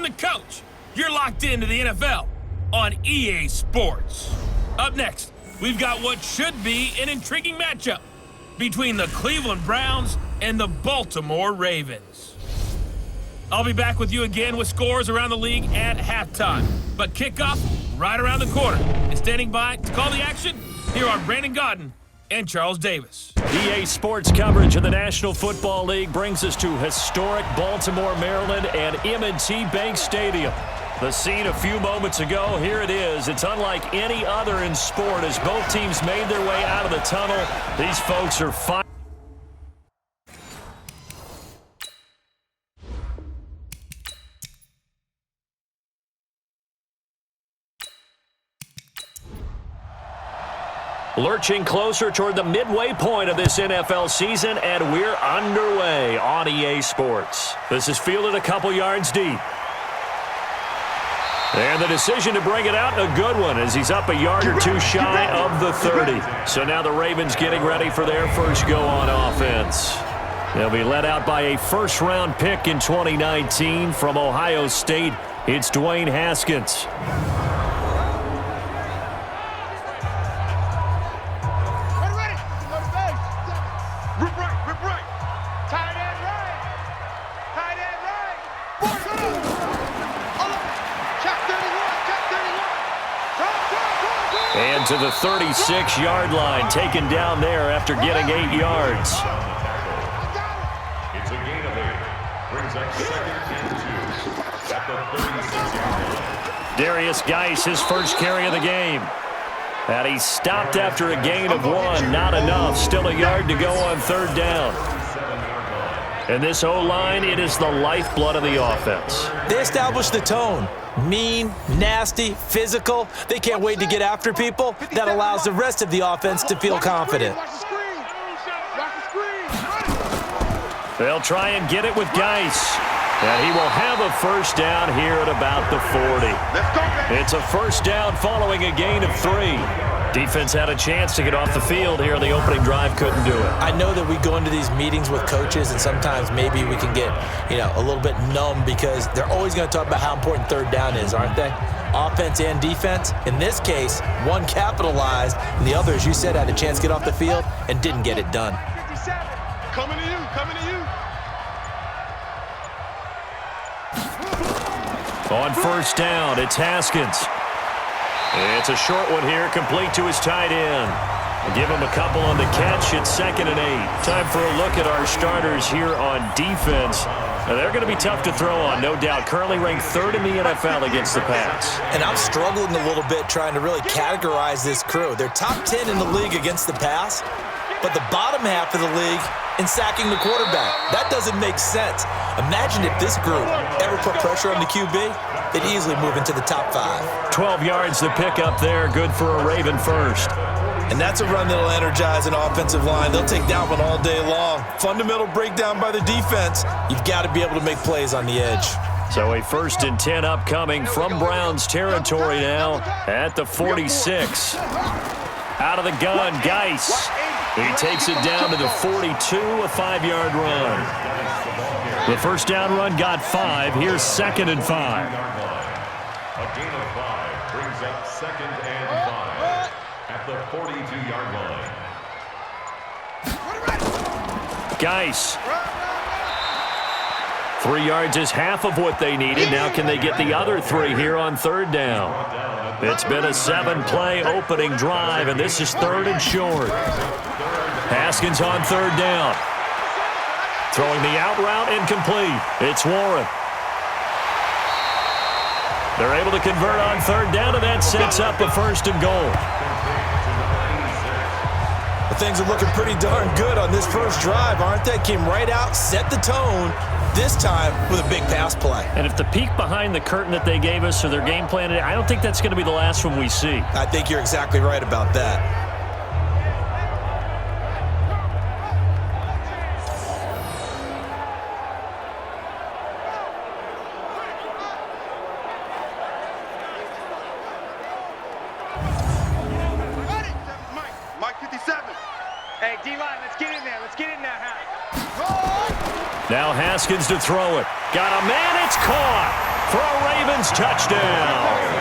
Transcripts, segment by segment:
the coach. You're locked into the NFL on EA Sports. Up next, we've got what should be an intriguing matchup between the Cleveland Browns and the Baltimore Ravens. I'll be back with you again with scores around the league at halftime. But kickoff right around the corner. And standing by to call the action, here are Brandon Godden and Charles Davis. EA Sports coverage of the National Football League brings us to historic Baltimore, Maryland, and M&T Bank Stadium. The scene a few moments ago, here it is. It's unlike any other in sport as both teams made their way out of the tunnel. These folks are fighting. Lurching closer toward the midway point of this NFL season, and we're underway on EA Sports. This is fielded a couple yards deep. And the decision to bring it out, a good one, as he's up a yard or two shy of the 30. So now the Ravens getting ready for their first go on offense. They'll be led out by a first-round pick in 2019 from Ohio State. It's Dwayne Haskins. And to the 36-yard line, taken down there after getting 8 yards. It's a gain of 8. Brings up 2nd and 2 at the 36-yard line. Darius Geis, his first carry of the game. And he stopped after a gain of 1. Not enough. Still a yard to go on 3rd down. And this O-line, it is the lifeblood of the offense. They established the tone. Mean, nasty, physical. They can't wait to get after people. That allows the rest of the offense to feel confident. They'll try and get it with Geis. And he will have a first down here at about the 40. It's a first down following a gain of 3. Defense had a chance to get off the field here on the opening drive, couldn't do it. I know that we go into these meetings with coaches, and sometimes maybe we can get, a little bit numb because they're always going to talk about how important 3rd down is, aren't they? Offense and defense. In this case, one capitalized, and the other, as you said, had a chance to get off the field and didn't get it done. 57. Coming to you, coming to you. On first down, it's Haskins. It's a short one here, complete to his tight end. Give him a couple on the catch. It's 2nd and 8. Time for a look at our starters here on defense. Now, they're going to be tough to throw on, no doubt. Currently ranked 3rd in the NFL against the pass. And I'm struggling a little bit trying to really categorize this crew. They're top 10 in the league against the pass, but the bottom half of the league in sacking the quarterback. That doesn't make sense. Imagine if this group ever put pressure on the QB, they'd easily move into the top 5. 12 yards to pick up there, good for a Raven first. And that's a run that'll energize an offensive line. They'll take that one all day long. Fundamental breakdown by the defense. You've got to be able to make plays on the edge. So a 1st and 10 upcoming from Browns territory now at the 46. Out of the gun, Geis. He takes it down to the 42, a 5-yard run. The first down run got 5. Here's 2nd and 5. A gain of 5 brings up 2nd and 5 at the 42-yard line. Geis. 3 yards is half of what they needed. Now can they get the other 3 here on 3rd down? It's been a 7-play opening drive, and this is 3rd and short. Haskins on 3rd down. Throwing the out route incomplete. It's Warren. They're able to convert on 3rd down, and that sets up a 1st and goal. Well, things are looking pretty darn good on this first drive, aren't they? Came right out, set the tone, this time with a big pass play. And if the peek behind the curtain that they gave us or their game plan, I don't think that's going to be the last one we see. I think you're exactly right about that. Hey, D-line, let's get in there. Let's get in there, Harry. Now Haskins to throw it. Got a man, it's caught. for a Ravens touchdown.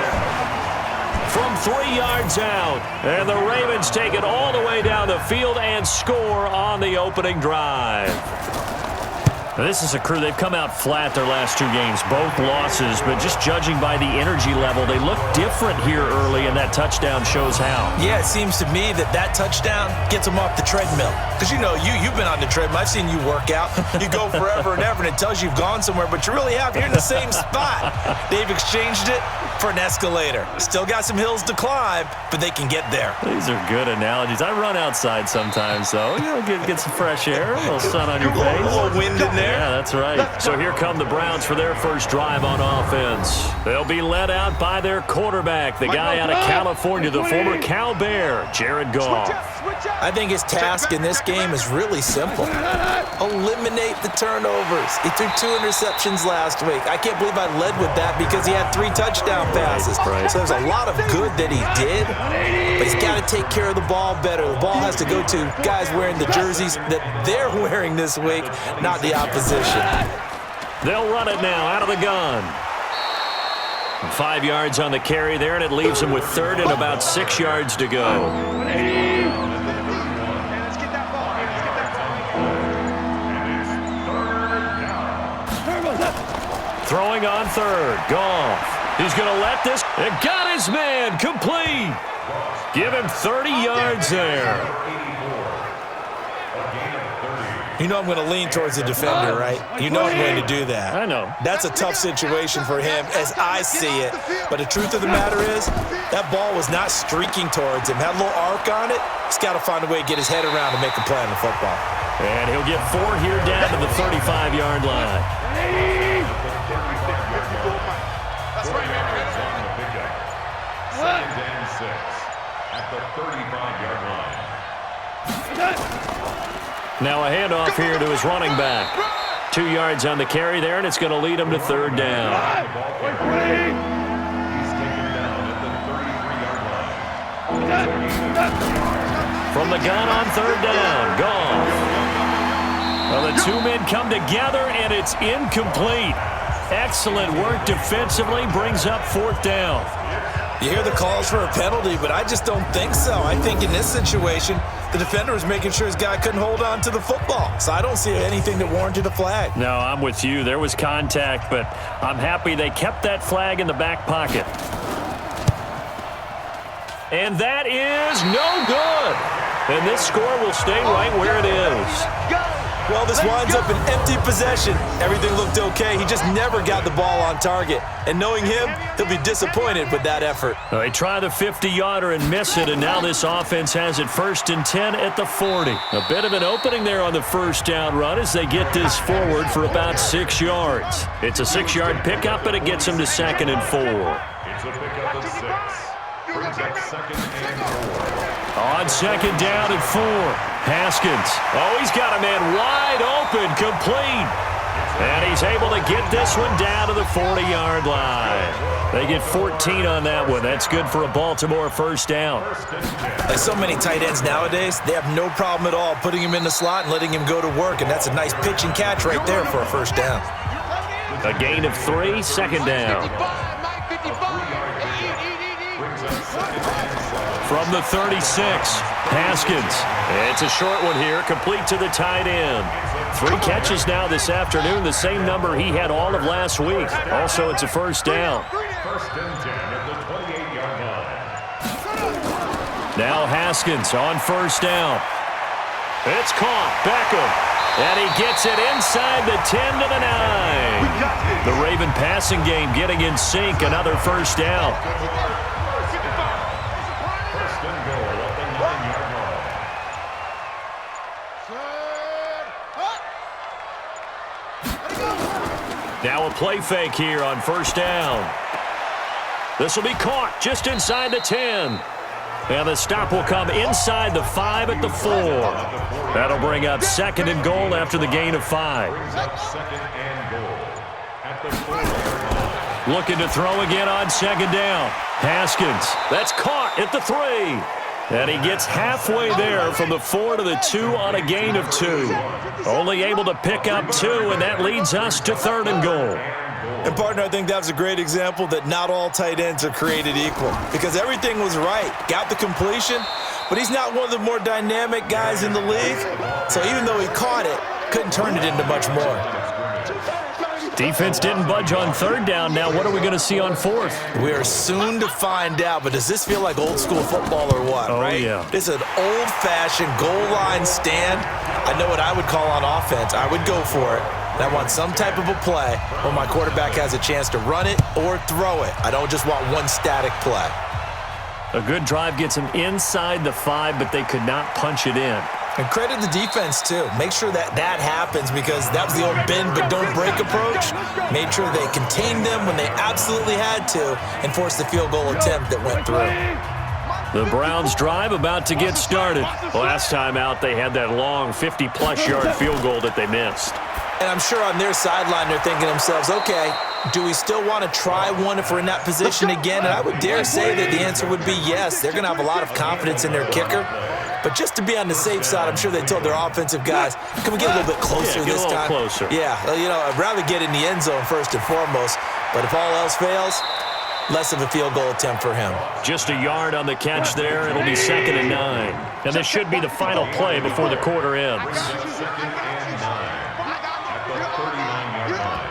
From 3 yards out, and the Ravens take it all the way down the field and score on the opening drive. Now, this is a crew, they've come out flat their last 2 games, both losses, but just judging by the energy level, they look different here early, and that touchdown shows how. Yeah, it seems to me that touchdown gets them off the treadmill. Because, you know, you've been on the treadmill. I've seen you work out. You go forever and ever, and it tells you you've gone somewhere, but you really have. You're in the same spot. They've exchanged it for an escalator. Still got some hills to climb, but they can get there. These are good analogies. I run outside sometimes, though. You know, get some fresh air, a little sun on your face. A little wind in there. Yeah, that's right. So here come the Browns for their first drive on offense. They'll be led out by their quarterback, the guy out of California, the former Cal Bear, Jared Goff. I think his task in this game is really simple. Eliminate the turnovers. He threw 2 interceptions last week. I can't believe I led with that because he had 3 touchdown passes. Right. So there's a lot of good that he did, but he's got to take care of the ball better. The ball has to go to guys wearing the jerseys that they're wearing this week, not the opposition. They'll run it now out of the gun. 5 yards on the carry there, and it leaves him with 3rd and about 6 yards to go. Throwing on 3rd, Goff. He's going to let this. It got his man complete. Give him 30 yards there. You know I'm going to lean towards the defender, right? You know I'm going to do that. I know. That's a tough situation for him as I see it. But the truth of the matter is, that ball was not streaking towards him. Had a little arc on it. He's got to find a way to get his head around and make a play on the football. And he'll get 4 here down to the 35-yard line. That's right, man. On the pickup. 2nd and 6 at the 35-yard line. Now a handoff here to his running back. 2 yards on the carry there, and it's going to lead him to 3rd down. He's taken down at the 33-yard line. From the gun on 3rd down, Goff. Well, the 2 men come together, and it's incomplete. Excellent work defensively, brings up 4th down. You hear the calls for a penalty, but I just don't think so. I think in this situation, the defender was making sure his guy couldn't hold on to the football. So I don't see anything that warranted a flag. No, I'm with you. There was contact, but I'm happy they kept that flag in the back pocket. And that is no good. And this score will stay right where it is. Well, this winds up an empty possession. Everything looked okay. He just never got the ball on target. And knowing him, he'll be disappointed with that effort. They try the 50-yarder and miss it, and now this offense has it 1st and 10 at the 40. A bit of an opening there on the 1st down run as they get this forward for about 6 yards. It's a 6-yard pickup, but it gets them to 2nd and 4. It's a pickup of 6. Brings up 2nd and 4. On 2nd down and 4, Haskins. Oh, he's got a man wide open, complete. And he's able to get this one down to the 40-yard line. They get 14 on that one. That's good for a Baltimore 1st down. Like so many tight ends nowadays, they have no problem at all putting him in the slot and letting him go to work. And that's a nice pitch and catch right there for a 1st down. A gain of 3, 2nd down. From the 36, Haskins. It's a short one here, complete to the tight end. 3 catches now this afternoon, the same number he had all of last week. Also, it's a 1st down. 1st and 10 at the 28-yard line. Now Haskins on 1st down. It's caught, Beckham. And he gets it inside the 10 to the 9. The Raven passing game getting in sync, another 1st down. Now a play fake here on 1st down. This will be caught just inside the 10. And the stop will come inside the 5 at the 4. That'll bring up 2nd and goal after the gain of 5. Brings up 2nd and goal at the 4-yard line. Looking to throw again on 2nd down. Haskins, that's caught at the 3. And he gets halfway there from the 4 to the 2 on a gain of 2. Only able to pick up 2, and that leads us to 3rd and goal. And, partner, I think that was a great example that not all tight ends are created equal because everything was right. Got the completion, but he's not one of the more dynamic guys in the league. So even though he caught it, couldn't turn it into much more. Defense didn't budge on third down. Now what are we going to see on fourth? We are soon to find out, but does this feel like old school football or what, right? Yeah. This is an old-fashioned goal line stand. I know what I would call on offense. I would go for it. And I want some type of a play where my quarterback has a chance to run it or throw it. I don't just want one static play. A good drive gets them inside the 5, but they could not punch it in. And credit the defense, too. Make sure that happens because that was the old bend but don't break approach. Made sure they contained them when they absolutely had to and forced the field goal attempt that went through. The Browns drive about to get started. Last time out, they had that long 50-plus yard field goal that they missed. And I'm sure on their sideline they're thinking to themselves, okay, do we still want to try one if we're in that position again? And I would dare say that the answer would be yes. They're going to have a lot of confidence in their kicker. But just to be on the safe side, I'm sure they told their offensive guys, can we get a little bit closer this time? Closer. Yeah, I'd rather get in the end zone first and foremost. But if all else fails, less of a field goal attempt for him. Just a yard on the catch there. It'll be 2nd and 9. And this should be the final play before the quarter ends. 2nd and 9 at the 39-yard line.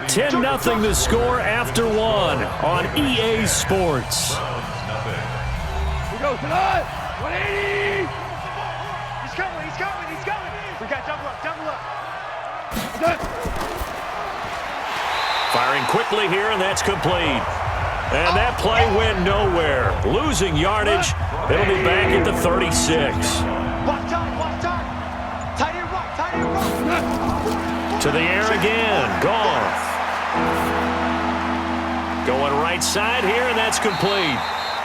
10-0 the score after 1 on EA Sports. Here goes tonight. 180. He's coming. We got double up. Firing quickly here, and that's complete. And that play went nowhere. Losing yardage. It'll be back at the 36. Watch time. Tight end rock. To the air again. Goff. Going right side here, and that's complete.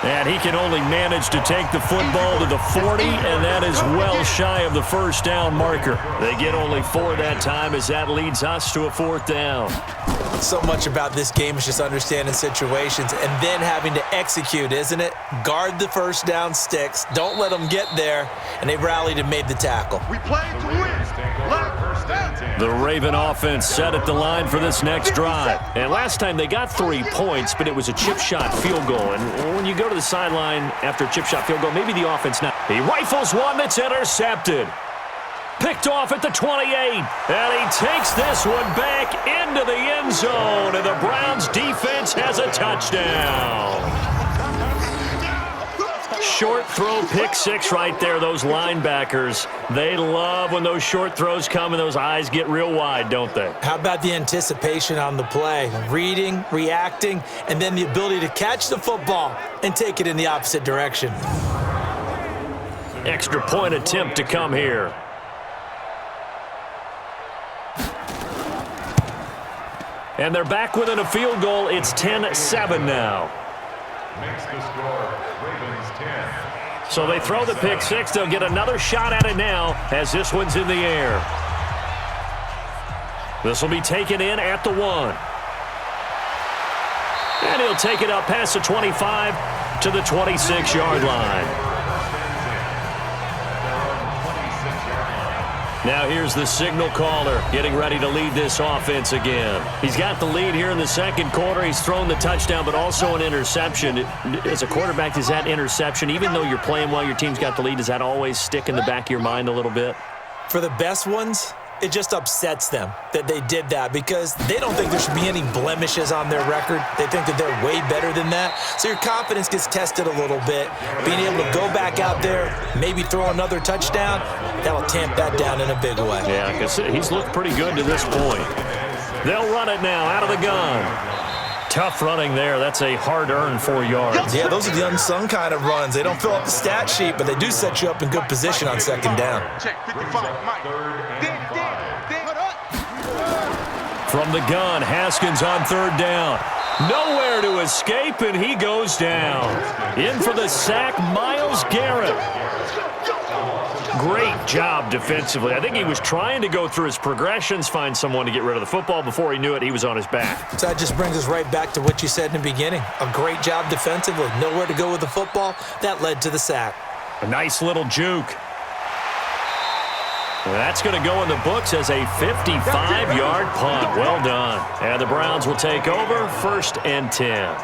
And he can only manage to take the football to the 40, and that is well shy of the first down marker. They get only 4 that time as that leads us to a 4th down. So much about this game is just understanding situations and then having to execute, isn't it? Guard the first down sticks. Don't let them get there. And they rallied and made the tackle. We play to win. The Raven offense set at the line for this next drive. And last time they got 3 points, but it was a chip shot field goal. And when you go to the sideline after a chip shot field goal, maybe the offense now. He rifles one that's intercepted. Picked off at the 28, and he takes this one back into the end zone, and the Browns defense has a touchdown. Short throw, pick 6 right there. Those linebackers, they love when those short throws come and those eyes get real wide, don't they? How about the anticipation on the play? Reading, reacting, and then the ability to catch the football and take it in the opposite direction. Extra point attempt to come here. And they're back within a field goal. It's 10-7 now. Makes the score Ravens 10. So they throw the pick 6. They'll get another shot at it now as this one's in the air. This will be taken in at the 1. And he'll take it up past the 25 to the 26-yard line. Now here's the signal caller getting ready to lead this offense again. He's got the lead here in the second quarter. He's thrown the touchdown, but also an interception. As a quarterback, does that interception, even though you're playing well, your team's got the lead, does that always stick in the back of your mind a little bit? For the best ones, it just upsets them that they did that because they don't think there should be any blemishes on their record. They think that they're way better than that. So your confidence gets tested a little bit. Being able to go back out there, maybe throw another touchdown, that'll tamp that down in a big way. Yeah, because he's looked pretty good to this point. They'll run it now out of the gun. Tough running there. That's a hard-earned 4 yards. Yeah, those are the unsung kind of runs. They don't fill up the stat sheet, but they do set you up in good position on second down. Check 55, Mike. From the gun, Haskins on 3rd down. Nowhere to escape, and he goes down. In for the sack, Myles Garrett. Great job defensively. I think he was trying to go through his progressions, find someone to get rid of the football. Before he knew it, he was on his back. So that just brings us right back to what you said in the beginning. A great job defensively. Nowhere to go with the football. That led to the sack. A nice little juke. That's going to go in the books as a 55-yard punt. Well done. And the Browns will take over, 1st and 10.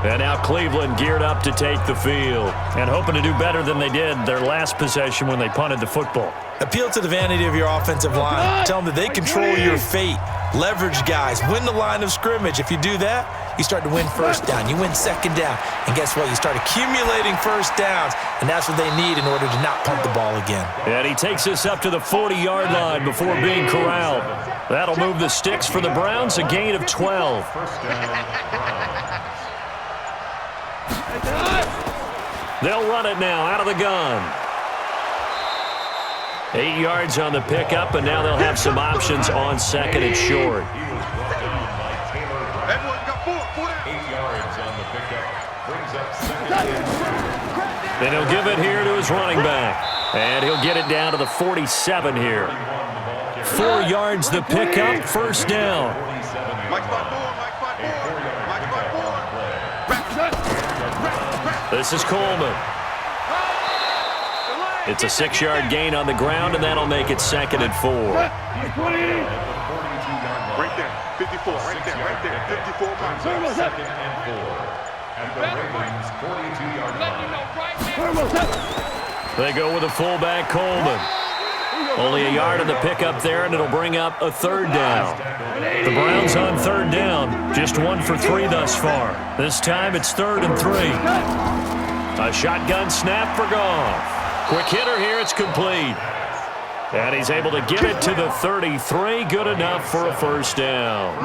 And now Cleveland geared up to take the field and hoping to do better than they did their last possession when they punted the football. Appeal to the vanity of your offensive line. Tell them that they control your fate. Leverage guys. Win the line of scrimmage. If you do that, you start to win 1st down. You win 2nd down. And guess what? You start accumulating 1st downs, and that's what they need in order to not punt the ball again. And he takes us up to the 40-yard line before being corralled. That'll move the sticks for the Browns, a gain of 12. They'll run it now out of the gun. 8 yards on the pickup, and now they'll have some options on 2nd and short. Everyone got 4 8 yards on the pickup. Brings up 2nd and 2. And he'll give it here to his running back. And he'll get it down to the 47 here. 4 yards the pickup, 1st down. Mike spot 4, Mike spot 4, Mike spot 4. This is Coleman. It's a 6-yard gain on the ground, and that'll make it 2nd and 4. Right there, 54, right there, right there, 54. Brings up 2nd and 4. At the Ravens' 42-yard line. They go with a fullback, Coleman. Only a yard on the pickup there, and it'll bring up a 3rd down. The Browns on 3rd down, just 1 for 3 thus far. This time it's 3rd and 3. A shotgun snap for Goff. Quick hitter here, it's complete. And he's able to get it to the 33, good enough for a 1st down.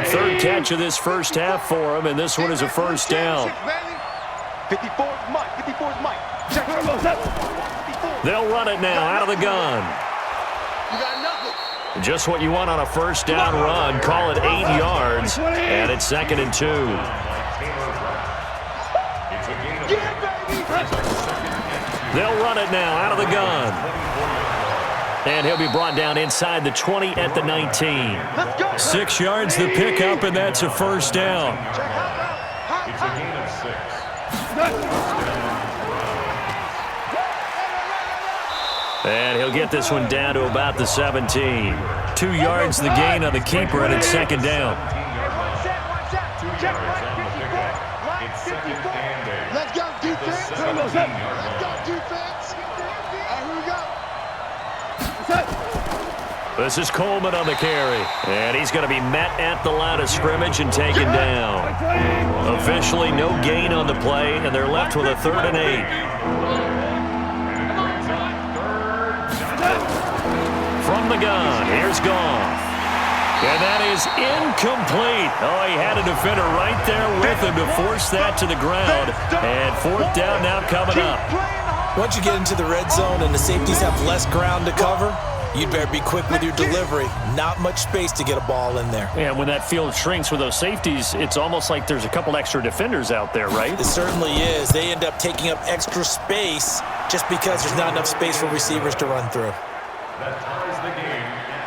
3rd catch of this 1st half for him, and this one is a 1st down. 54 is Mike, 54 is Mike. Check. They'll run it now out of the gun. You got nothing. Just what you want on a 1st down run. Call it 8 yards, and it's 2nd and 2. They'll run it now out of the gun. And he'll be brought down inside the 20 at the 19. 6 yards the pickup, and that's a 1st down. It's a gain of 6. And he'll get this one down to about the 17. 2 yards the gain on the keeper, and it's 2nd down. 2 yards on the pickup. It's 2nd and 8. Let's go, defense. The 17-yard Let's line. go, defense. All right, here we go. This is Coleman on the carry. And he's going to be met at the line of scrimmage and taken down. Officially no gain on the play, and they're left with a 3rd and 8. From the gun, here's Goff. And that is incomplete. Oh, he had a defender right there with him to force that to the ground. And 4th down now coming up. Once you get into the red zone and the safeties have less ground to cover, you'd better be quick with your delivery. Not much space to get a ball in there. And when that field shrinks with those safeties, it's almost like there's a couple extra defenders out there, right? It certainly is. They end up taking up extra space just because there's not enough space for receivers to run through. That ties the game.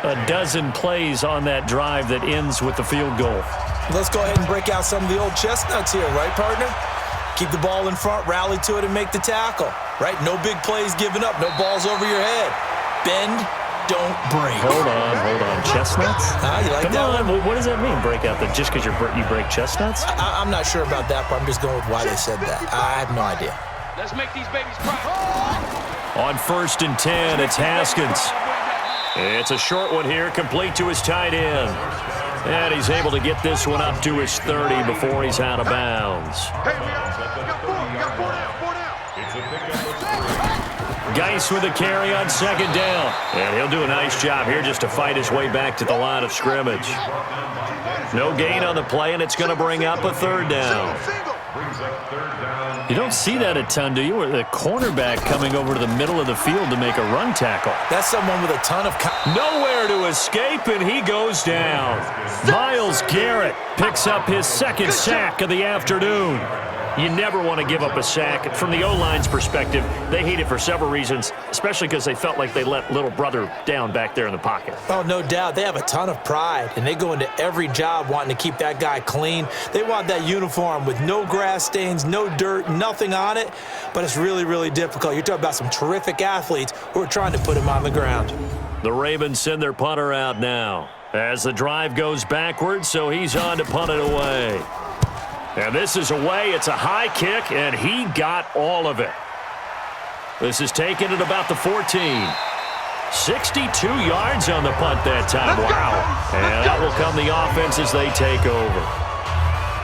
A dozen plays on that drive that ends with the field goal. Let's go ahead and break out some of the old chestnuts here, right, partner? Keep the ball in front, rally to it, and make the tackle, right? No big plays given up, no balls over your head. Bend, don't break. Hold on. Chestnuts? You like Come that on, one? what does that mean, break out? That just because you break chestnuts? I'm not sure about that, but I'm just going with why they said that. I have no idea. Let's make these babies cry. On 1st and 10, it's Haskins. It's a short one here, complete to his tight end. And he's able to get this one up to his 30 before he's out of bounds. Hey, we got 4 down. It's a pickup of 3. Geis with a carry on 2nd down. And he'll do a nice job here just to fight his way back to the line of scrimmage. No gain on the play, and it's going to bring up a 3rd down. Brings up 3rd down. You don't see that a ton, do you? Or the cornerback coming over to the middle of the field to make a run tackle. That's someone with a ton of... Nowhere to escape, and he goes down. Myles Garrett picks up his 2nd sack of the afternoon. You never want to give up a sack. From the O-line's perspective, they hate it for several reasons, especially because they felt like they let little brother down back there in the pocket. Oh, no doubt. They have a ton of pride, and they go into every job wanting to keep that guy clean. They want that uniform with no grass stains, no dirt, nothing on it, but it's really, really difficult. You're talking about some terrific athletes who are trying to put him on the ground. The Ravens send their punter out now as the drive goes backwards, so he's on to punt it away. And this is away. It's a high kick, and he got all of it. This is taken at about the 14. 62 yards on the punt that time. Wow. And that will come the offense as they take over.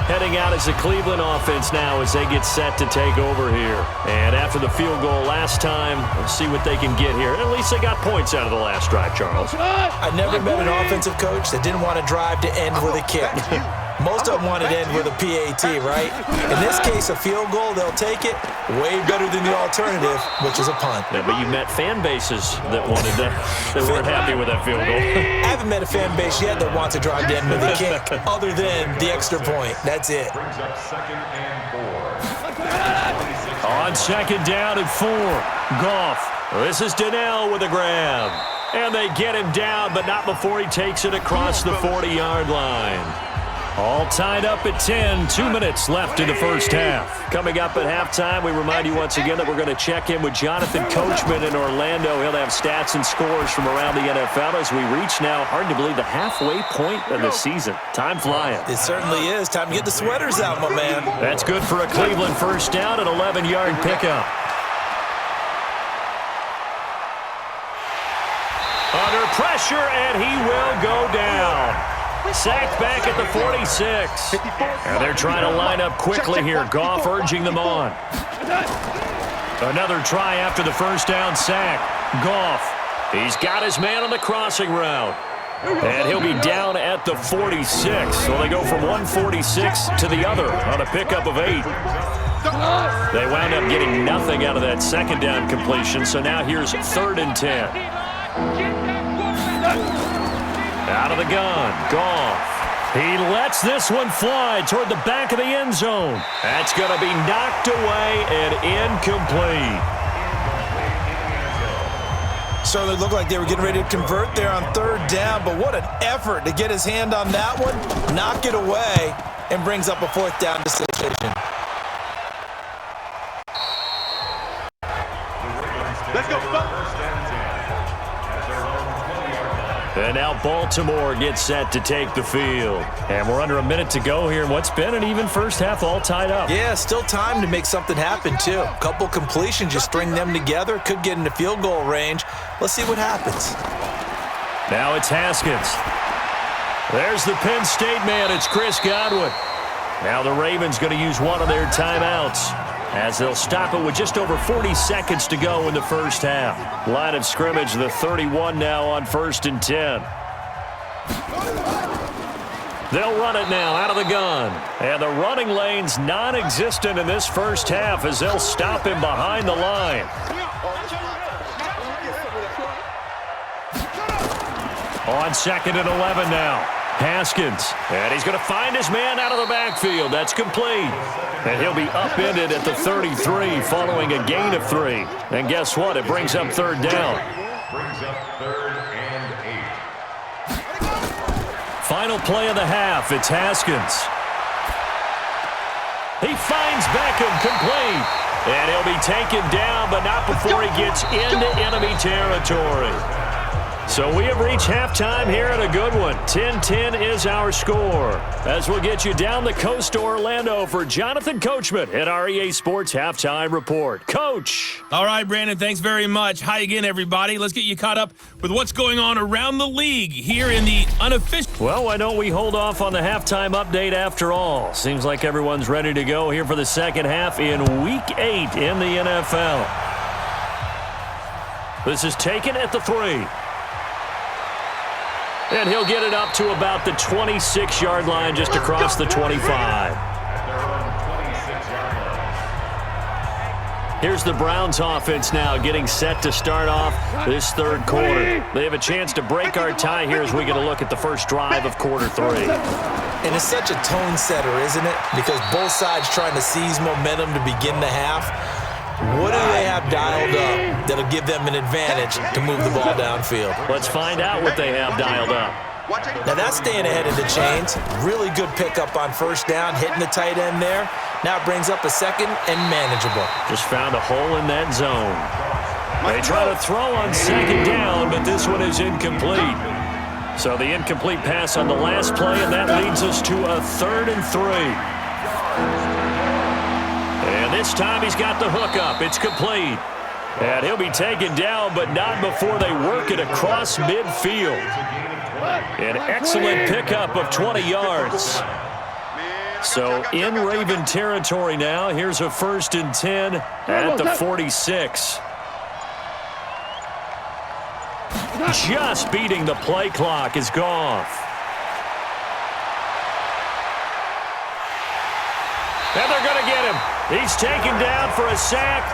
Heading out is the Cleveland offense now as they get set to take over here. And after the field goal last time, let's see what they can get here. At least they got points out of the last drive, Charles. I never met an offensive coach that didn't want to drive to end with a kick. Most of them want to end with a PAT, right? In this case, a field goal, they'll take it. Way better than the alternative, which is a punt. Yeah, but you met fan bases that wanted that weren't happy with that field goal. I haven't met a fan base yet that wants to drive to end with a kick, other than the extra point. That's it. Brings up 2nd and 4. On 2nd down and 4, Goff. This is Donnell with a grab. And they get him down, but not before he takes it across the 40-yard line. All tied up at 10, 2 minutes left in the first half. Coming up at halftime, we remind you once again that we're going to check in with Jonathan Coachman in Orlando. He'll have stats and scores from around the NFL as we reach now, hard to believe, the halfway point of the season. Time flying. It certainly is. Time to get the sweaters out, my man. That's good for a Cleveland first down, an 11-yard pickup. Under pressure, and he will go down. Sacked back at the 46. And they're trying to line up quickly here. Goff urging them on. Another try after the first down sack. Goff. He's got his man on the crossing route. And he'll be down at the 46. So they go from 146 to the other on a pickup of 8. They wound up getting nothing out of that second down completion. So now here's 3rd and 10. Out of the gun, Goff. He lets this one fly toward the back of the end zone. That's going to be knocked away and incomplete. So it looked like they were getting ready to convert there on 3rd down, but what an effort to get his hand on that one, knock it away, and brings up a 4th down decision. Let's go, And now Baltimore gets set to take the field. And we're under a minute to go here in what's been an even first half, all tied up. Yeah, still time to make something happen, too. A couple completions, just string them together. Could get into field goal range. Let's see what happens. Now it's Haskins. There's the Penn State man. It's Chris Godwin. Now the Ravens going to use one of their timeouts as they'll stop it with just over 40 seconds to go in the first half. Line of scrimmage, the 31 now on 1st and 10. They'll run it now out of the gun. And the running lane's non-existent in this first half as they'll stop him behind the line. On 2nd and 11 now. Haskins. And he's going to find his man out of the backfield. That's complete. And he'll be upended at the 33 following a gain of 3. And guess what? It brings up 3rd down. Brings up 3rd and 8. Final play of the half. It's Haskins. He finds Beckham complete. And he'll be taken down, but not before he gets into enemy territory. So we have reached halftime here in a good one. 10-10 is our score. As we'll get you down the coast to Orlando for Jonathan Coachman at our EA Sports Halftime Report. Coach. All right, Brandon, thanks very much. Hi again, everybody. Let's get you caught up with what's going on around the league here in the unofficial. Well, why don't we hold off on the halftime update after all? Seems like everyone's ready to go here for the second half in Week 8 in the NFL. This is taken at the 3. And he'll get it up to about the 26-yard line just across the 25. Here's the Browns offense now getting set to start off this third quarter. They have a chance to break our tie here as we get a look at the first drive of quarter 3. And it's such a tone setter, isn't it? Because both sides trying to seize momentum to begin the half. What do they have dialed up that'll give them an advantage to move the ball downfield? Let's find out what they have dialed up. Now that's staying ahead of the chains. Really good pickup on first down, hitting the tight end there. Now it brings up a second and manageable. Just found a hole in that zone. They try to throw on second down, but this one is incomplete. So the incomplete pass on the last play, and that leads us to a 3rd and 3. And this time he's got the hook up. It's complete. And he'll be taken down, but not before they work it across midfield. An excellent pickup of 20 yards. So in Raven territory now. Here's a 1st and 10 at the 46. Just beating the play clock is Goff. And they're going to get him. He's taken down for a sack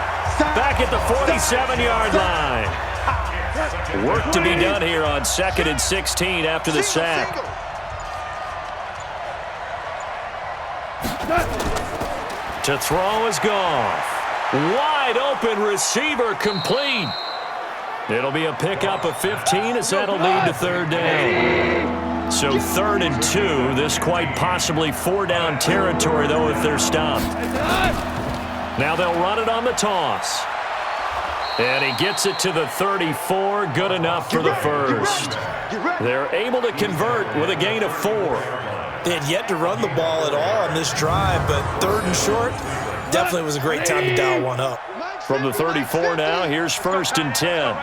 back at the 47-yard line. Work to be done here on 2nd and 16 after the sack. To throw is Goff. Wide open receiver complete. It'll be a pickup of 15 as that'll lead to 3rd down. So 3rd and 2. This quite possibly 4-down territory, though, if they're stopped. Now they'll run it on the toss. And he gets it to the 34. Good enough for the first. They're able to convert with a gain of 4. They had yet to run the ball at all on this drive, but 3rd and short definitely was a great time to dial one up. From the 34 now, here's 1st and 10.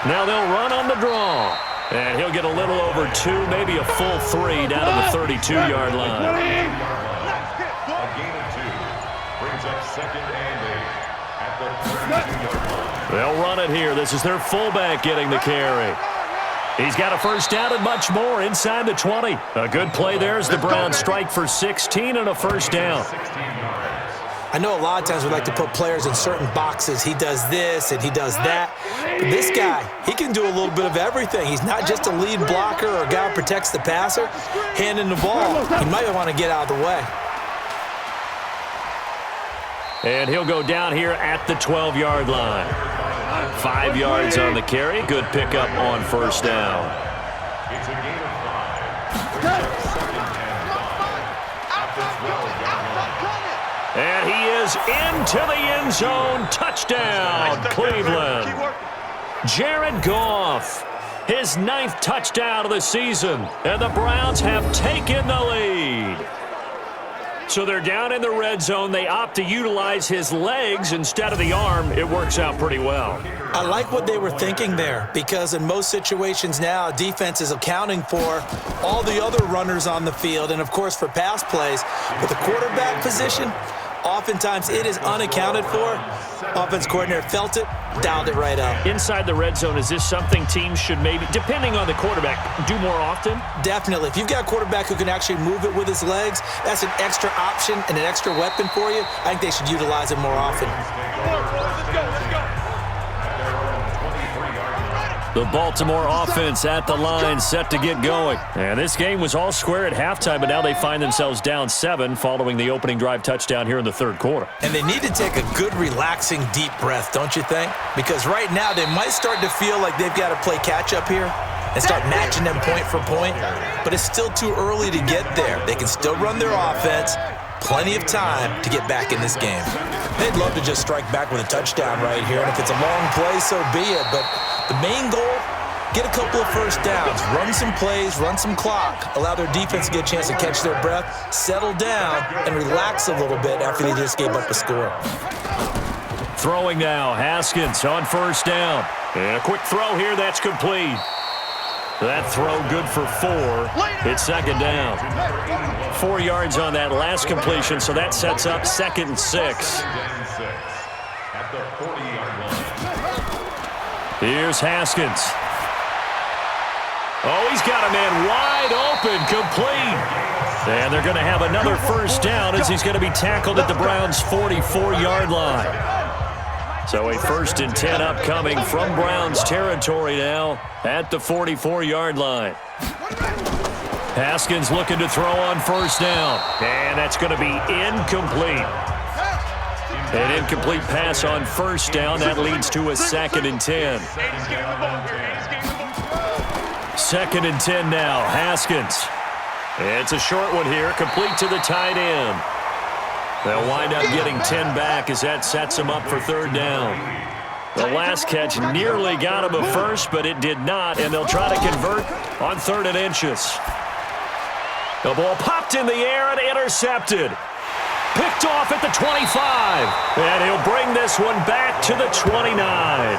Now they'll run on the draw. And he'll get a little over 2, maybe a full 3 down to the 32-yard line. A gain of 2 brings up 2nd and 8 at the 32-yard line. They'll run it here. This is their fullback getting the carry. He's got a 1st down and much more inside the 20. A good play there as the Browns strike for 16 and a 1st down. I know a lot of times we like to put players in certain boxes. He does this and he does that. But this guy, he can do a little bit of everything. He's not just a lead blocker or a guy who protects the passer. Handing the ball, he might want to get out of the way. And he'll go down here at the 12-yard line. 5 yards on the carry. Good pickup on 1st down. It's a gain of 5. 2nd and 5 at the 12-yard line. And he is into the end zone. Touchdown, Cleveland. Jared Goff, his 9th touchdown of the season. And the Browns have taken the lead. So they're down in the red zone. They opt to utilize his legs instead of the arm. It works out pretty well. I like what they were thinking there, because in most situations now, defense is accounting for all the other runners on the field and, of course, for pass plays. But the quarterback position, oftentimes it is unaccounted for. Offense coordinator felt it, dialed it right up. Inside the red zone, is this something teams should maybe, depending on the quarterback, do more often? Definitely. If you've got a quarterback who can actually move it with his legs, that's an extra option and an extra weapon for you. I think they should utilize it more often. The Baltimore offense at the line, set to get going. And this game was all square at halftime, but now they find themselves down 7 following the opening drive touchdown here in the 3rd quarter. And they need to take a good, relaxing, deep breath, don't you think? Because right now they might start to feel like they've got to play catch-up here and start matching them point for point. But it's still too early to get there. They can still run their offense. Plenty of time to get back in this game. They'd love to just strike back with a touchdown right here. And if it's a long play, so be it. But the main goal, get a couple of 1st downs, run some plays, run some clock, allow their defense to get a chance to catch their breath, settle down, and relax a little bit after they just gave up a score. Throwing now, Haskins on 1st down. And a quick throw here, that's complete. That throw good for 4. It's 2nd down. 4 yards on that last completion, so that sets up 2nd and 6. At the 40-yard line. Here's Haskins. Oh, he's got a man wide open, complete. And they're going to have another first down as he's going to be tackled at the Browns' 44-yard line. So a 1st and 10 upcoming from Browns territory now at the 44-yard line. Haskins looking to throw on first down. And that's going to be incomplete. An incomplete pass on first down. That leads to a 2nd and 10. 2nd and 10 now. Haskins. It's a short one here, complete to the tight end. They'll wind up getting 10 back as that sets them up for 3rd down. The last catch nearly got him a first, but it did not, and they'll try to convert on 3rd and inches. The ball popped in the air and intercepted. Picked off at the 25, and he'll bring this one back to the 29.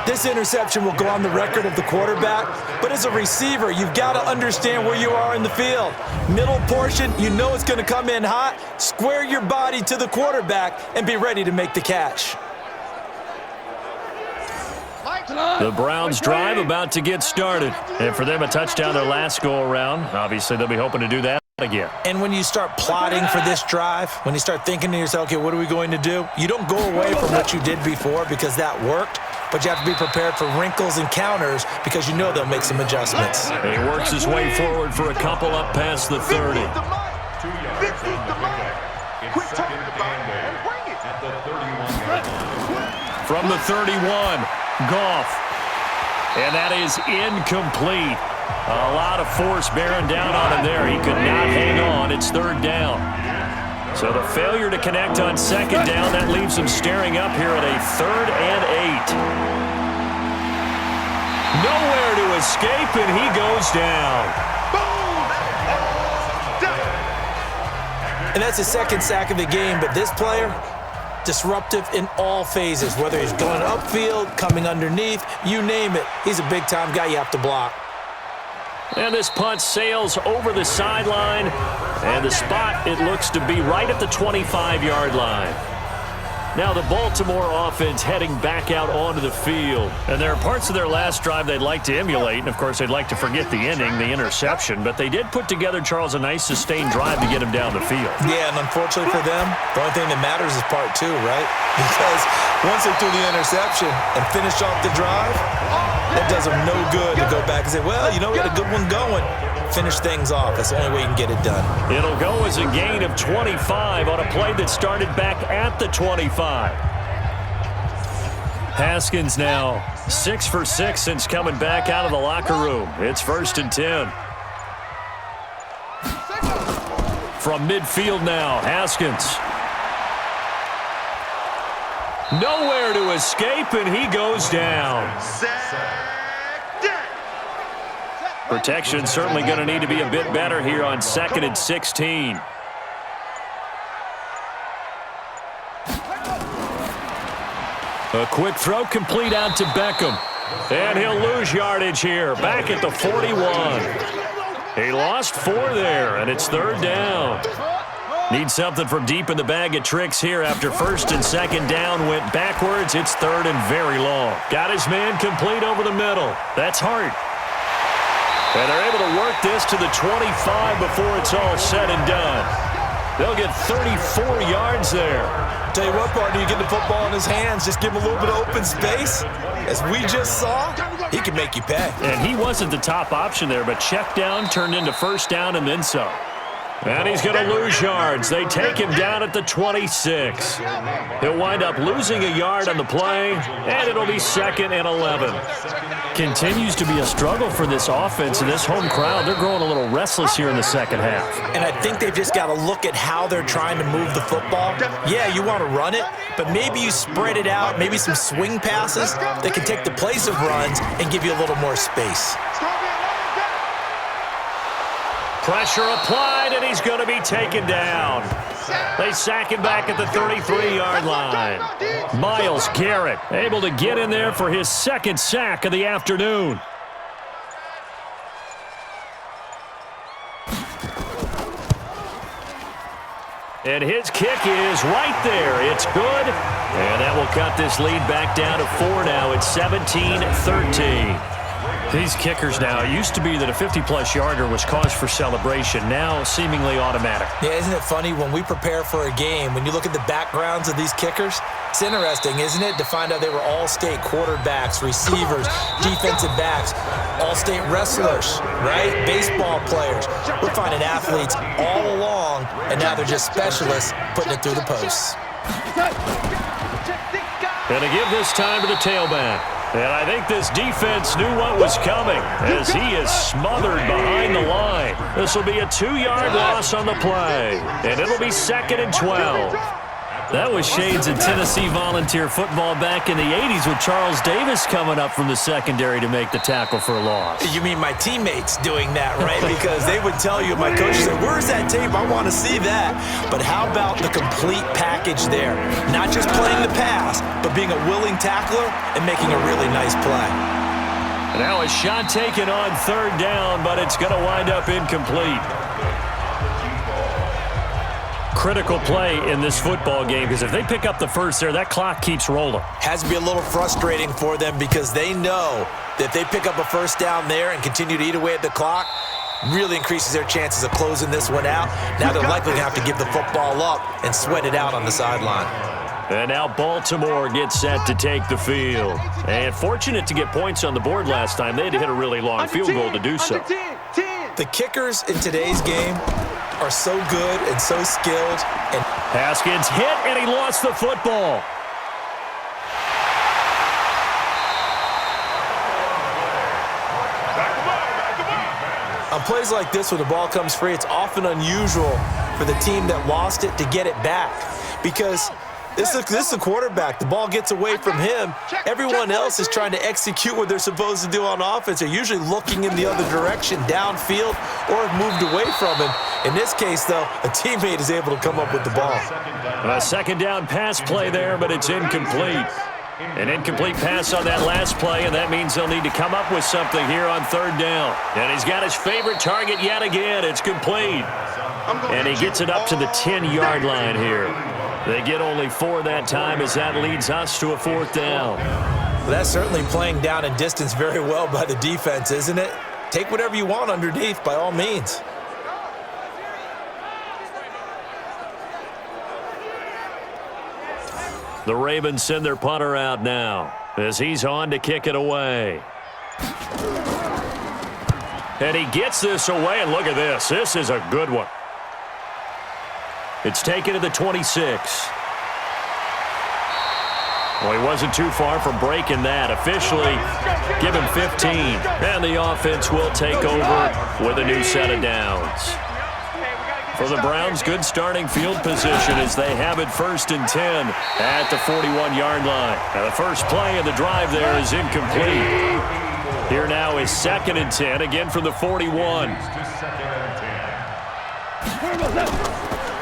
This interception will go on the record of the quarterback, but as a receiver, you've got to understand where you are in the field. Middle portion, you know it's going to come in hot. Square your body to the quarterback and be ready to make the catch. The Browns drive about to get started. And for them, a touchdown their last go-around. Obviously, they'll be hoping to do that again. And when you start plotting for this drive, when you start thinking to yourself, okay, what are we going to do? You don't go away from what you did before because that worked, but you have to be prepared for wrinkles and counters because you know they'll make some adjustments. And he works his way forward for a couple up past the 30. 2 yards on the pickup. It's 2nd and 8 at the 31-yard line. From the 31, Goff. And that is incomplete. A lot of force bearing down on him there. He could not hang on. It's 3rd down. So the failure to connect on 2nd down, that leaves him staring up here at a 3rd and 8. Nowhere to escape, and he goes down. And that's the 2nd sack of the game, but this player, disruptive in all phases, whether he's going upfield, coming underneath, you name it. He's a big-time guy you have to block. And this punt sails over the sideline, and the spot, it looks to be right at the 25-yard line. Now the Baltimore offense heading back out onto the field. And there are parts of their last drive they'd like to emulate, and of course they'd like to forget the ending, the interception, but they did put together, Charles, a nice sustained drive to get him down the field. Yeah, and unfortunately for them, the only thing that matters is part 2, right? Because once they threw the interception and finished off the drive, that does them no good to go back and say, well, you know, we had a good one going. Finish things off. That's the only way you can get it done. It'll go as a gain of 25 on a play that started back at the 25. Haskins now 6 for 6 since coming back out of the locker room. It's 1st and 10. From midfield now, Haskins. Nowhere to escape, and he goes down. Protection certainly going to need to be a bit better here on 2nd and 16. A quick throw complete out to Beckham. And he'll lose yardage here, back at the 41. He lost 4 there, and it's 3rd down. Needs something from deep in the bag of tricks here after 1st and 2nd down went backwards. It's 3rd and very long. Got his man complete over the middle. That's Hart. And they're able to work this to the 25 before it's all said and done. They'll get 34 yards there. Tell you what, partner, you get the football in his hands, just give him a little bit of open space. As we just saw, he can make you pay. And he wasn't the top option there, but check down turned into 1st down and then some. And he's going to lose yards. They take him down at the 26. He'll wind up losing a yard on the play, and it'll be 2nd and 11. Continues to be a struggle for this offense and this home crowd. They're growing a little restless here in the 2nd half. And I think they've just got to look at how they're trying to move the football. Yeah, you want to run it, but maybe you spread it out, maybe some swing passes that can take the place of runs and give you a little more space. Pressure applied, and he's going to be taken down. They sack him back at the 33-yard line. Myles Garrett able to get in there for his 2nd sack of the afternoon. And his kick is right there. It's good. And that will cut this lead back down to 4 now. It's 17-13. These kickers now, it used to be that a 50-plus yarder was cause for celebration. Now, seemingly automatic. Yeah, isn't it funny when we prepare for a game, when you look at the backgrounds of these kickers, it's interesting, isn't it, to find out they were all-state quarterbacks, receivers, defensive backs, all-state wrestlers, right? Baseball players. We're finding athletes all along, and now they're just specialists putting it through the posts. Going to give this time to the tailback. And I think this defense knew what was coming as he is smothered behind the line. This will be a 2-yard loss on the play, and it'll be 2nd and 12. That was shades of Tennessee volunteer football back in the 80s with Charles Davis coming up from the secondary to make the tackle for a loss. You mean my teammates doing that, right? Because they would tell you, my coach said, where's that tape? I want to see that. But how about the complete package there? Not just playing the pass, but being a willing tackler and making a really nice play. Now a shot taken on 3rd down, but it's going to wind up incomplete. Critical play in this football game because if they pick up the first there, that clock keeps rolling. Has to be a little frustrating for them because they know that if they pick up a first down there and continue to eat away at the clock, really increases their chances of closing this one out. Now they're likely to have to give the football up and sweat it out on the sideline. And now Baltimore gets set to take the field. And fortunate to get points on the board last time. They had to hit a really long field goal to do so. The kickers in today's game are so good and so skilled. And Haskins hit, and he lost the football. on plays like this where the ball comes free, it's often unusual for the team that lost it to get it back because this is a quarterback. The ball gets away from him. Everyone else is trying to execute what they're supposed to do on offense. They're usually looking in the other direction, downfield, or have moved away from him. In this case, though, a teammate is able to come up with the ball. A second down pass play there, but it's incomplete. An incomplete pass on that last play, and that means they'll need to come up with something here on third down. And he's got his favorite target yet again. It's complete. And he gets it up to the 10-yard line here. They get only 4 that time as that leads us to a fourth down. Well, that's certainly playing down and distance very well by the defense, isn't it? Take whatever you want underneath by all means. The Ravens send their punter out now as he's on to kick it away. And he gets this away, and look at this. This is a good one. It's taken to the 26. Well, he wasn't too far from breaking that. Officially, give him 15. And the offense will take over with a new set of downs. For the Browns, good starting field position as they have it 1st and 10 at the 41-yard line. Now the first play of the drive there is incomplete. Here now is 2nd and 10, again from the 41.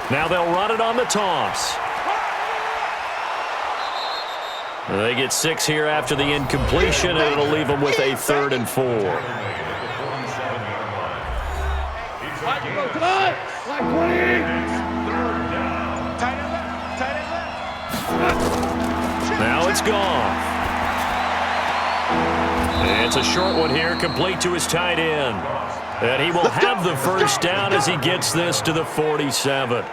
Now they'll run it on the toss. They get 6 here after the incompletion, and it'll leave them with a 3rd and 4. Now it's gone. It's a short one here, complete to his tight end. And he will have the first down as he gets this to the 47.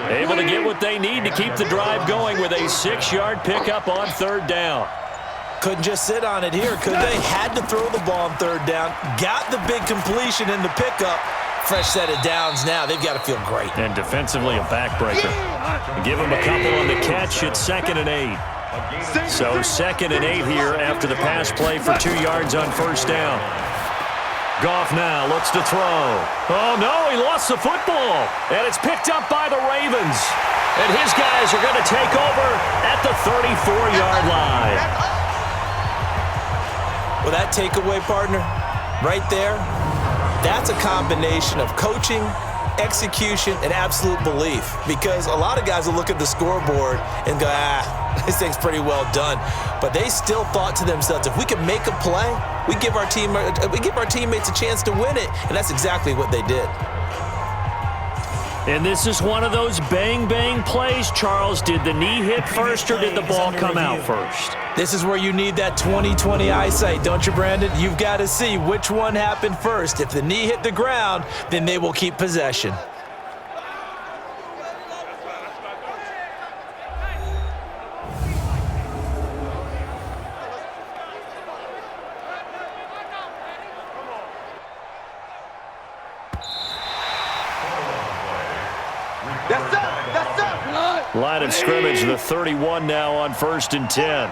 Able to get what they need to keep the drive going with a 6-yard pickup on 3rd down. Couldn't just sit on it here, could they? Had to throw the ball on 3rd down. Got the big completion in the pickup. Fresh set of downs now. They've got to feel great. And defensively, a backbreaker. Give him a couple on the catch. It's 2nd and 8. So 2nd and 8 here after the pass play for 2 yards on 1st down. Goff now looks to throw. Oh, no, he lost the football. And it's picked up by the Ravens. And his guys are going to take over at the 34-yard line. Well, that takeaway, partner, right there, that's a combination of coaching, execution, and absolute belief. Because a lot of guys will look at the scoreboard and go, this thing's pretty well done. But they still thought to themselves, if we can make a play, we give our teammates a chance to win it. And that's exactly what they did. And this is one of those bang-bang plays, Charles. Did the knee hit first or did the ball come out first? This is where you need that 20/20 eyesight, don't you, Brandon? You've got to see which one happened first. If the knee hit the ground, then they will keep possession. Line of scrimmage, the 31 now on 1st and 10.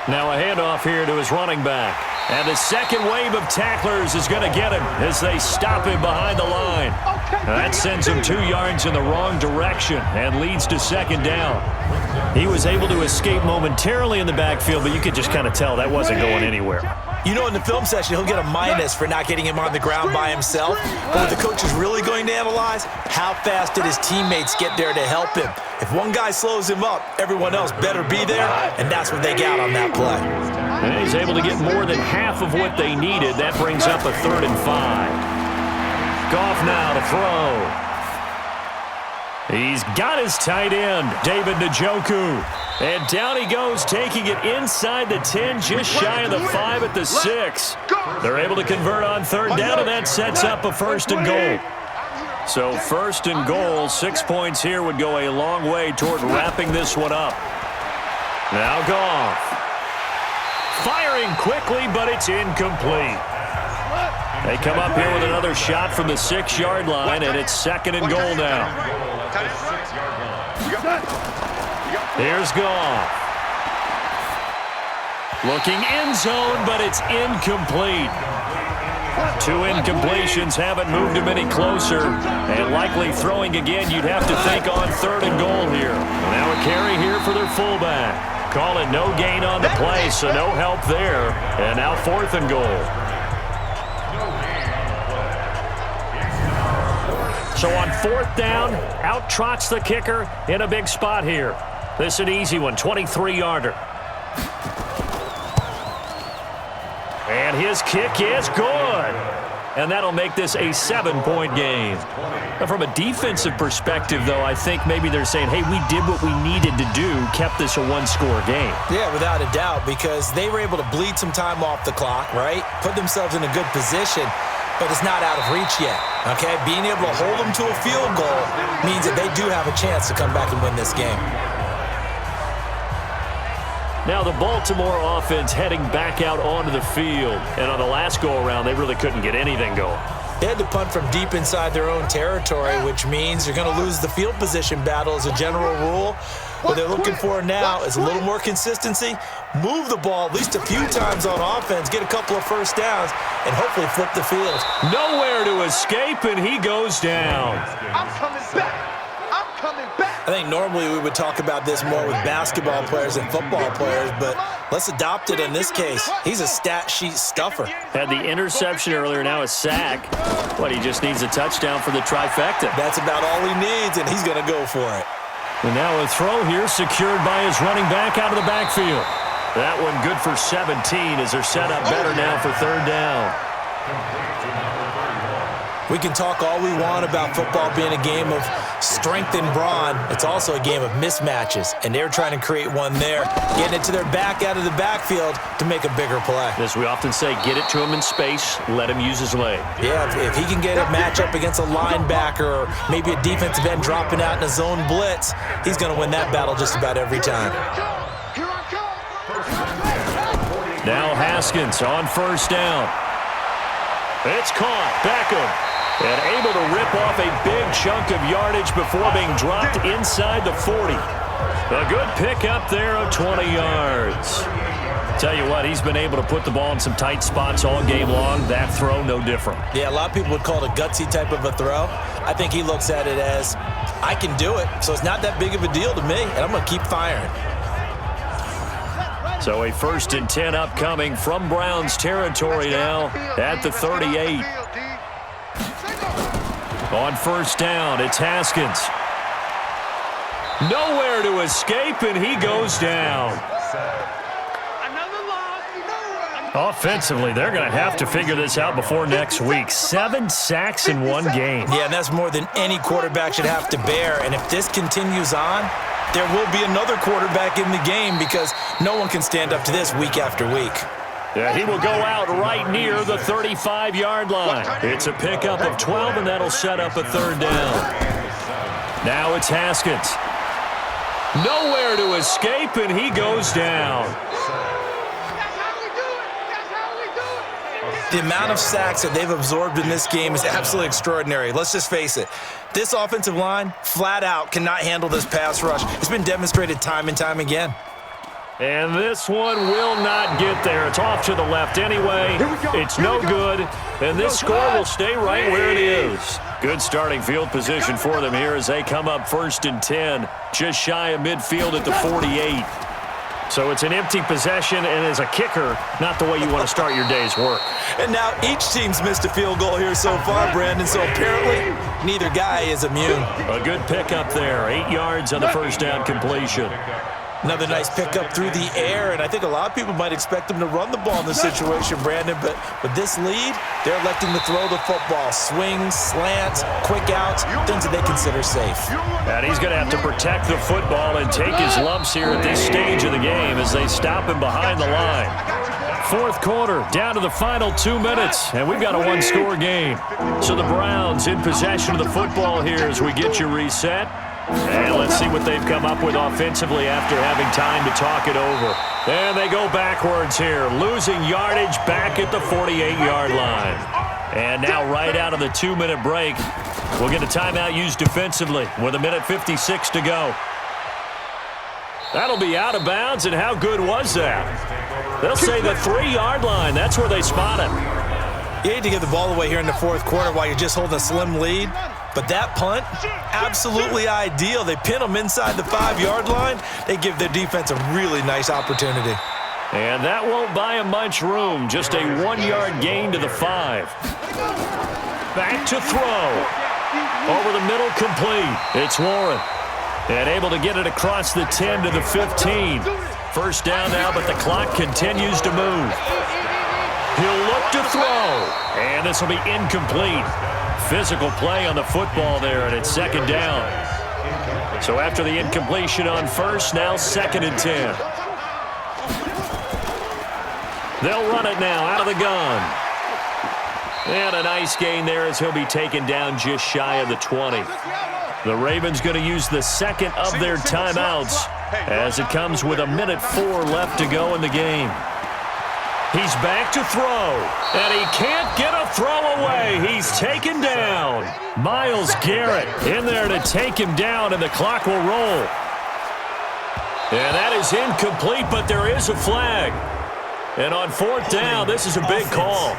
Now a handoff here to his running back. And the second wave of tacklers is going to get him as they stop him behind the line. Now that sends him 2 yards in the wrong direction and leads to 2nd down. He was able to escape momentarily in the backfield, but you could just kind of tell that wasn't going anywhere. You know, in the film session, he'll get a minus for not getting him on the ground by himself. But what the coach is really going to analyze, how fast did his teammates get there to help him? If one guy slows him up, everyone else better be there, and that's what they got on that play. And he's able to get more than half of what they needed. That brings up a 3rd and 5. Goff now to throw. He's got his tight end, David Njoku. And down he goes, taking it inside the 10, just shy of the 5 at the 6. They're able to convert on 3rd down, and that sets up a 1st and goal. So 1st and goal, 6 points here would go a long way toward wrapping this one up. Now Goff. Firing quickly, but it's incomplete. They come up here with another shot from the 6-yard line, and it's 2nd and goal now. Here's Goff. Looking end zone, but it's incomplete. 2 incompletions haven't moved him any closer. And likely throwing again, you'd have to think on 3rd and goal here. Now a carry here for their fullback. Call it no gain on the play, so no help there. And now 4th and goal. So on 4th down, out trots the kicker in a big spot here. This is an easy one, 23-yarder. And his kick is good. And that'll make this a 7-point game. Now from a defensive perspective, though, I think maybe they're saying, hey, we did what we needed to do, kept this a 1-score game. Yeah, without a doubt, because they were able to bleed some time off the clock, right? Put themselves in a good position. But it's not out of reach yet, okay? Being able to hold them to a field goal means that they do have a chance to come back and win this game. Now the Baltimore offense heading back out onto the field. And on the last go-around, they really couldn't get anything going. They had to punt from deep inside their own territory, which means you're going to lose the field position battle as a general rule. What they're looking for now is a little more consistency, move the ball at least a few times on offense, get a couple of 1st downs, and hopefully flip the field. Nowhere to escape, and he goes down. I'm coming back. I'm coming back. I think normally we would talk about this more with basketball players and football players, but let's adopt it in this case. He's a stat sheet stuffer. Had the interception earlier, now a sack. But he just needs a touchdown for the trifecta. That's about all he needs, and he's going to go for it. And now a throw here secured by his running back out of the backfield. That one good for 17 as they're set up better now for 3rd down. We can talk all we want about football being a game of strength and brawn. It's also a game of mismatches, and they're trying to create one there, getting it to their back out of the backfield to make a bigger play. As we often say, get it to him in space, let him use his leg. Yeah, if he can get a matchup against a linebacker or maybe a defensive end dropping out in a zone blitz, he's going to win that battle just about every time. Now Haskins on 1st down. It's caught. Beckham. And able to rip off a big chunk of yardage before being dropped inside the 40. A good pickup there of 20 yards. Tell you what, he's been able to put the ball in some tight spots all game long. That throw, no different. Yeah, a lot of people would call it a gutsy type of a throw. I think he looks at it as, I can do it, so it's not that big of a deal to me, and I'm going to keep firing. So a 1st and 10 upcoming from Browns territory now at the 38. On 1st down, it's Haskins. Nowhere to escape, and he goes down. Another loss. Offensively, they're going to have to figure this out before next week. 7 sacks in one game. Yeah, and that's more than any quarterback should have to bear. And if this continues on, there will be another quarterback in the game because no one can stand up to this week after week. Yeah, he will go out right near the 35-yard line. It's a pickup of 12, and that'll set up a third down. Now it's Haskins. Nowhere to escape, and he goes down. The amount of sacks that they've absorbed in this game is absolutely extraordinary. Let's just face it. This offensive line, flat out, cannot handle this pass rush. It's been demonstrated time and time again. And this one will not get there. It's off to the left anyway. It's no good. And this score will stay right where it is. Good starting field position for them here as they come up 1st and 10. Just shy of midfield at the 48. So it's an empty possession, and as a kicker, not the way you want to start your day's work. And now each team's missed a field goal here so far, Brandon, so apparently neither guy is immune. A good pickup there. 8 yards on the first down completion. Another nice pickup through the air, and I think a lot of people might expect them to run the ball in this situation, Brandon, but with this lead, they're electing to throw the football. Swings, slants, quick outs, things that they consider safe. And he's going to have to protect the football and take his lumps here at this stage of the game as they stop him behind the line. 4th quarter, down to the final 2 minutes, and we've got a one-score game. So the Browns in possession of the football here as we get you reset. And let's see what they've come up with offensively after having time to talk it over. And they go backwards here, losing yardage back at the 48-yard line. And now right out of the 2-minute break, we'll get a timeout used defensively with 1:56 to go. That'll be out of bounds, and how good was that? They'll say the 3-yard line. That's where they spot him. You hate to give the ball away here in the 4th quarter while you're just holding a slim lead. But that punt, absolutely ideal. They pin them inside the 5-yard line. They give their defense a really nice opportunity. And that won't buy him much room. Just a 1-yard gain to the 5. Back to throw. Over the middle, complete. It's Warren. And able to get it across the 10 to the 15. First down now, but the clock continues to move. He'll look to throw. And this will be incomplete. Physical play on the football there, and it's 2nd down. So after the incompletion on first, now 2nd and 10. They'll run it now out of the gun. And a nice gain there as he'll be taken down just shy of the 20. The Ravens going to use the 2nd of their timeouts as it comes with 1:04 left to go in the game. He's back to throw, and he can't get a throw away. He's taken down. Myles Garrett in there to take him down, and the clock will roll. And that is incomplete, but there is a flag. And on 4th down, this is a big call.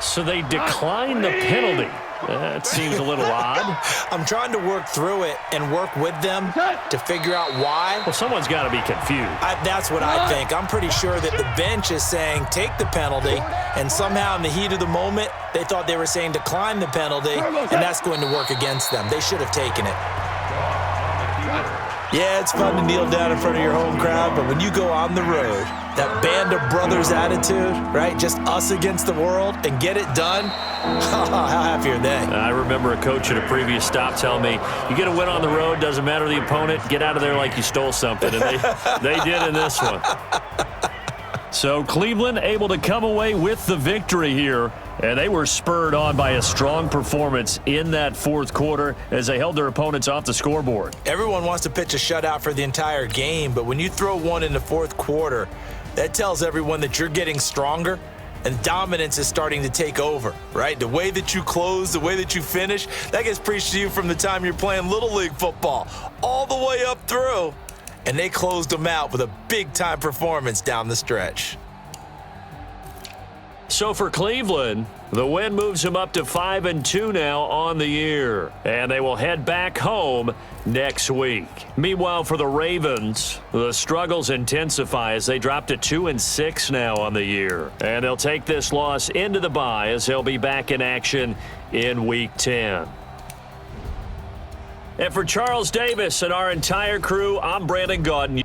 So they decline the penalty. That seems a little odd. I'm trying to work through it and work with them to figure out why. Well, someone's got to be confused. That's what I think. I'm pretty sure that the bench is saying take the penalty, and somehow in the heat of the moment, they thought they were saying decline the penalty, and that's going to work against them. They should have taken it. Yeah, it's fun to kneel down in front of your home crowd, but when you go on the road, that band of brothers attitude, right? Just us against the world and get it done. How happy are they? I remember a coach at a previous stop telling me, you get a win on the road, doesn't matter the opponent, get out of there like you stole something. And they did in this one. So Cleveland able to come away with the victory here. And they were spurred on by a strong performance in that 4th quarter as they held their opponents off the scoreboard. Everyone wants to pitch a shutout for the entire game, but when you throw one in the 4th quarter, that tells everyone that you're getting stronger and dominance is starting to take over, right? The way that you close, the way that you finish, that gets preached to you from the time you're playing Little League football all the way up through. And they closed them out with a big-time performance down the stretch. So for Cleveland, the win moves them up to 5-2 now on the year. And they will head back home next week. Meanwhile, for the Ravens, the struggles intensify as they drop to 2-6 now on the year. And they'll take this loss into the bye as they'll be back in action in Week 10. And for Charles Davis and our entire crew, I'm Brandon Gaudin.